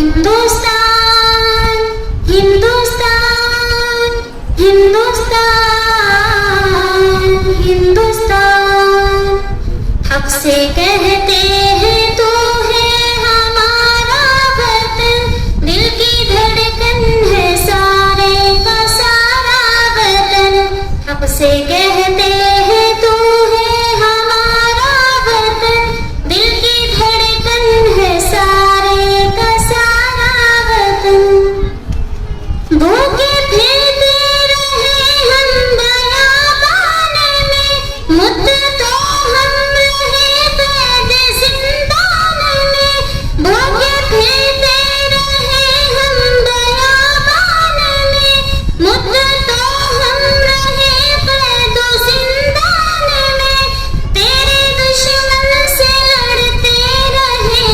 हिंदुस्तान हिंदुस्तान हिंदुस्तान हिंदुस्तान हक से कहते हैं तू है हमारा वतन, दिल की धड़कन है सारे का सारा वतन। हक से कहते हैं तू है हमारा वतन, दिल की धड़कन है सारे का सारा वतन। भूखे फिरते रहे हम बयाबान में, मुद्दतों हम रहे कैद जिंदान में। भूखे फिरते रहे हम बयाबान में, मुद्दतों हम रहे कैद जिंदान में। तेरे दुश्मन से लड़ते रहे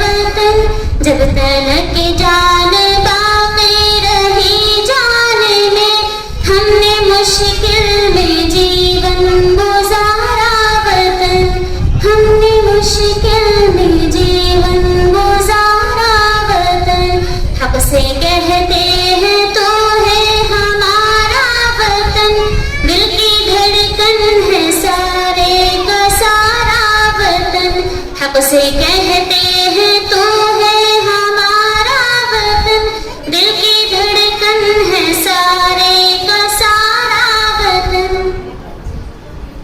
वतन, जब तलक जान बाकी रही जान में। हमने मुश्किल में जीवन गुजारा वतन, हमने मुश्किल में जीवन गुजारा वतन। हक से कहते हैं तो है हमारा वतन, दिल की धड़कन है सारे का सारा वतन। हक से कहते हैं तो है हमारा वतन, दिल की धड़कन है सारे का सारा वतन।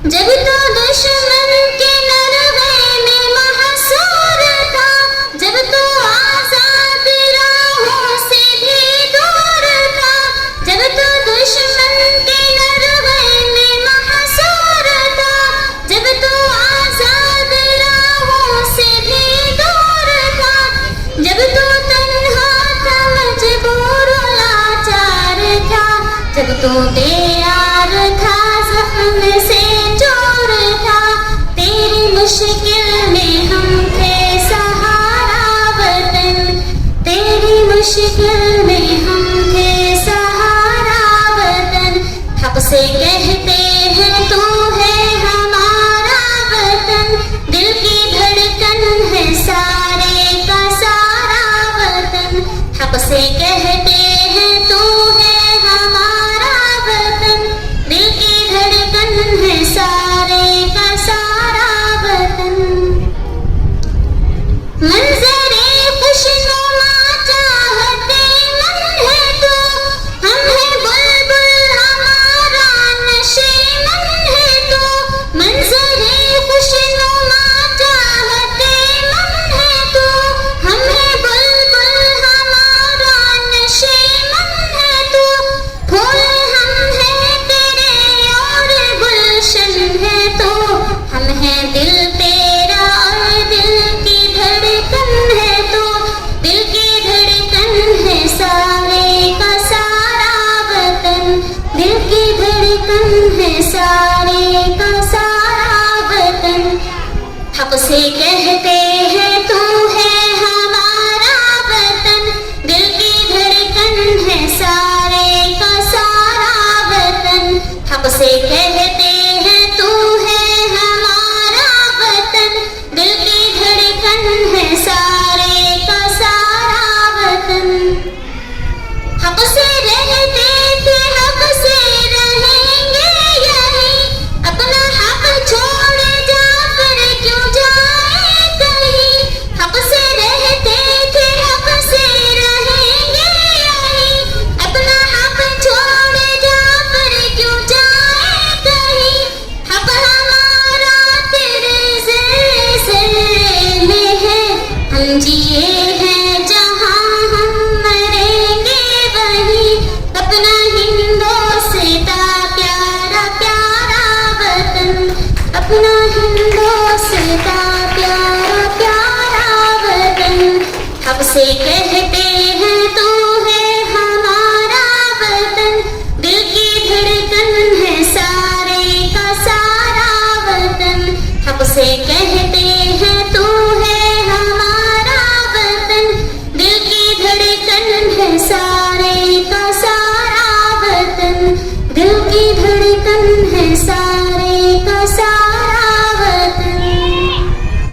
जब तो दुश्मन के नरवे में महसूर था, जब तो आजाद राहों से भी दूर था। जब तो दुश्मन के नरवे में महसूर था, जब तो आजाद राहों से भी दूर था। जब तो तन्हा था मजबूर लाचार था, जब तो बेयार था जख्म से चोर था। तेरी मुश्किल में हम थे सहारा वतन, तेरी मुश्किल में हम थे सहारा वतन। हक से कहते हैं तू है हमारा वतन, दिल की धड़कन है सारे का सारा वतन। हक से कहते हैं तू है हमारा वतन, दिल की धड़कन है सारे का सारा वतन। मंजरे खुशनुमा चाहते मन है तो, हम है बुलबुल हमारा नशीमन है तो। मंजरे खुशनुमा चाहते मन है तो, हम है बुलबुल हमारा नशीमन है तो। फूल हम है तेरे और गुलशन है तो, हम है दिल तेरा और दिल की धड़कन है तो। दिल की धड़कन है सारे का सारा वतन, दिल की धड़कन है सारे का सारा वतन। हक से कहते हैं तू है हमारा वतन, दिल की धड़कन है सारे का सारा वतन। हक से कहते हैं तू है हमारा वतन, दिल की धड़कन है सारे का सारा वतन। हक से रहते थे हक से रहेंगे यही, अपना हक छोड़ जाकर क्यों जाए कहीं। हक से रहते थे हक से रहेंगे यही, अपना हक छोड़ जाकर क्यों जाए कहीं। हक हमारा तेरे ज़िले में है, हम जिए हैं जहाँ हम मरेंगे वहीं। अपना हिंदुस्तां प्यारा प्यारा वतन, अपना हिंदुस्तां प्यारा प्यारा वतन। हक से कहते